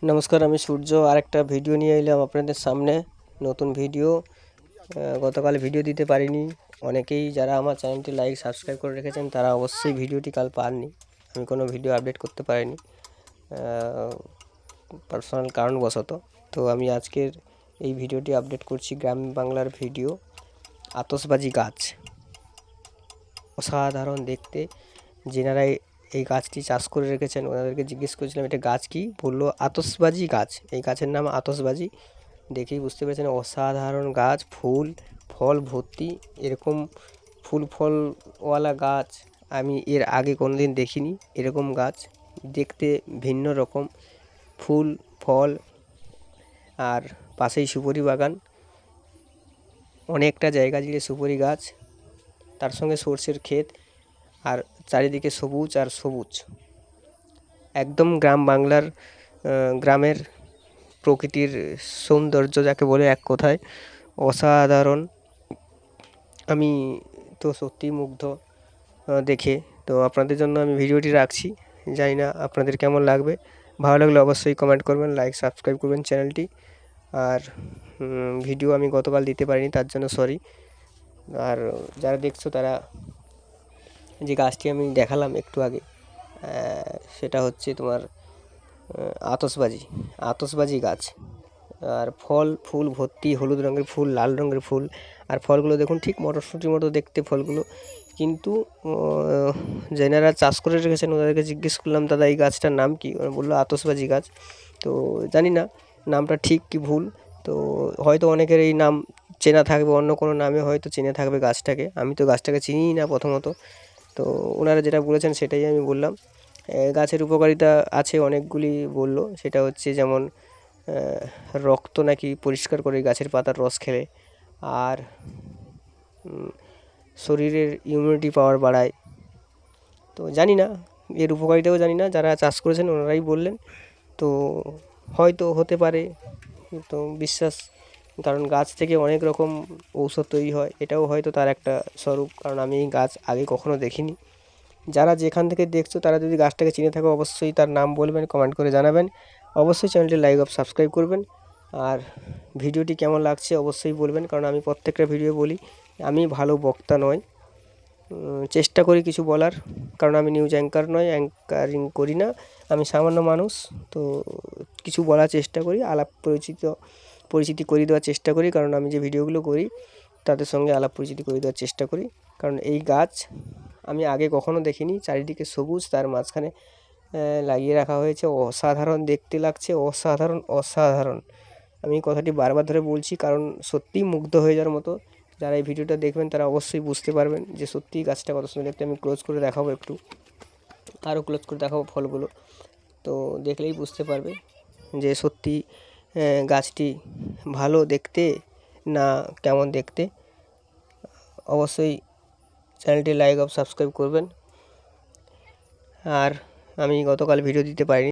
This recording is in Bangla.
নমস্কার, আমি সূর্য আরেকটা ভিডিও নিয়ে এলাম আপনাদের সামনে। নতুন ভিডিও। গতকাল ভিডিও দিতে পারিনি। অনেকেই যারা আমার চ্যানেলটি লাইক সাবস্ক্রাইব করে রেখেছেন তারা অবশ্যই ভিডিওটি কাল পাননি। আমি কোনো ভিডিও আপডেট করতে পারিনি পার্সোনাল কারণবশত। তো আমি আজকের এই ভিডিওটি আপডেট করছি। গ্রাম বাংলার ভিডিও। আতশবাজি গাছ অসাধারণ দেখতে। যেনারা এই গাছটি চাষ করে রেখেছেন ওনাদেরকে জিজ্ঞেস করেছিলাম এটা গাছ কি, বললো আতশবাজি গাছ। এই গাছের নাম আতশবাজি। দেখেই বুঝতে পেরেছেন অসাধারণ গাছ, ফুল ফল ভর্তি। এরকম ফুল ফলওয়ালা গাছ আমি এর আগে কোনোদিন দেখিনি। এরকম গাছ দেখতে ভিন্ন রকম, ফুল ফল, আর পাশেই সুপারি বাগান। অনেকটা জায়গা জুড়ে সুপারি গাছ, তার সঙ্গে সর্ষের ক্ষেত, আর চারিদিকে সবুজ আর সবুজ। একদম গ্রাম বাংলার গ্রামের প্রকৃতির সৌন্দর্য যাকে বলে এক কথায় অসাধারণ। আমি তো সত্যিই মুগ্ধ দেখে। তো আপনাদের জন্য আমি ভিডিওটি রাখছি, জানি না আপনাদের কেমন লাগবে। ভালো লাগলে অবশ্যই কমেন্ট করবেন, লাইক সাবস্ক্রাইব করবেন চ্যানেলটি। আর ভিডিও আমি গতকাল দিতে পারিনি, তার জন্য সরি। আর যারা দেখছো তারা, যে গাছটি আমি দেখালাম একটু আগে, সেটা হচ্ছে তোমার আতশবাজি গাছ। আর ফল ফুল ভর্তি, হলুদ রঙের ফুল, লাল রঙের ফুল। আর ফলগুলো দেখুন ঠিক মটরশুঁটির মতো দেখতে ফলগুলো। কিন্তু যেনারা চাষ করে রেখেছেন ওদেরকে জিজ্ঞেস করলাম, দাদা এই গাছটার নাম কি? ওরা বললো আতশবাজি গাছ। তো জানি না নামটা ঠিক কি ভুল। তো হয়তো অনেকের এই নাম চেনা থাকবে, অন্য কোনো নামে হয়তো চেনে থাকবে গাছটাকে। আমি তো গাছটাকে চিনিই না প্রথমত। তো ওনারা যেটা বলেছেন সেটাই আমি বললাম। গাছের উপকারিতা আছে অনেকগুলি বললো। সেটা হচ্ছে যেমন রক্ত নাকি পরিষ্কার করে গাছের পাতার রস খেলে, আর শরীরের ইমিউনিটি পাওয়ার বাড়ায়। তো জানি না এর উপকারিতাও জানি না, যারা চাষ করেছেন ওনারাই বললেন। তো হয়তো হতে পারে, তো বিশ্বাস, কারণ গাছ থেকে অনেক রকম ঔষধ তৈরি হয়, এটাও হয়তো তার একটা স্বরূপ। কারণ আমি এই গাছ আগে কখনো দেখিনি। যারা যেখান থেকে দেখছো তারা যদি গাছটাকে চিনে থাকো অবশ্যই তার নাম বলবেন, কমেন্ট করে জানাবেন। অবশ্যই চ্যানেলটি লাইক আর সাবস্ক্রাইব করবেন। আর ভিডিওটি কেমন লাগছে অবশ্যই বলবেন, কারণ আমি প্রত্যেকটা ভিডিও বলি আমি ভালো বক্তা নয়। চেষ্টা করি কিছু বলার, কারণ আমি নিউজ অ্যাঙ্কার নয়, অ্যাঙ্কারিং করি না। আমি সামান্য মানুষ। তো কিছু বলার চেষ্টা করি, আলাপ পরিচিতি করিয়ে দেওয়ার চেষ্টা করি। কারণ আমি যে ভিডিওগুলো করি তাদের সঙ্গে আলাপ পরিচিতি করিয়ে দেওয়ার চেষ্টা করি। কারণ এই গাছ আমি আগে কখনো দেখিনি। চারিদিকে সবুজ, তার মাঝখানে লাগিয়ে রাখা হয়েছে। অসাধারণ দেখতে লাগছে, অসাধারণ অসাধারণ। আমি কথাটি বারবার ধরে বলছি কারণ সত্যিই মুগ্ধ হয়ে যাওয়ার মতো। যারা এই ভিডিওটা দেখবেন তারা অবশ্যই বুঝতে পারবেন যে সত্যিই গাছটা কত সুন্দর দেখতে। আমি ক্লোজ করে দেখাবো একটু, আরও ক্লোজ করে দেখাবো ফলগুলো। তো দেখলেই বুঝতে পারবে যে সত্যি গাছটি ভালো দেখতে না কেমন দেখতে। অবশ্যই চ্যানেলটি লাইক আর সাবস্ক্রাইব করবেন। আর আমি গতকাল ভিডিও দিতে পারিনি।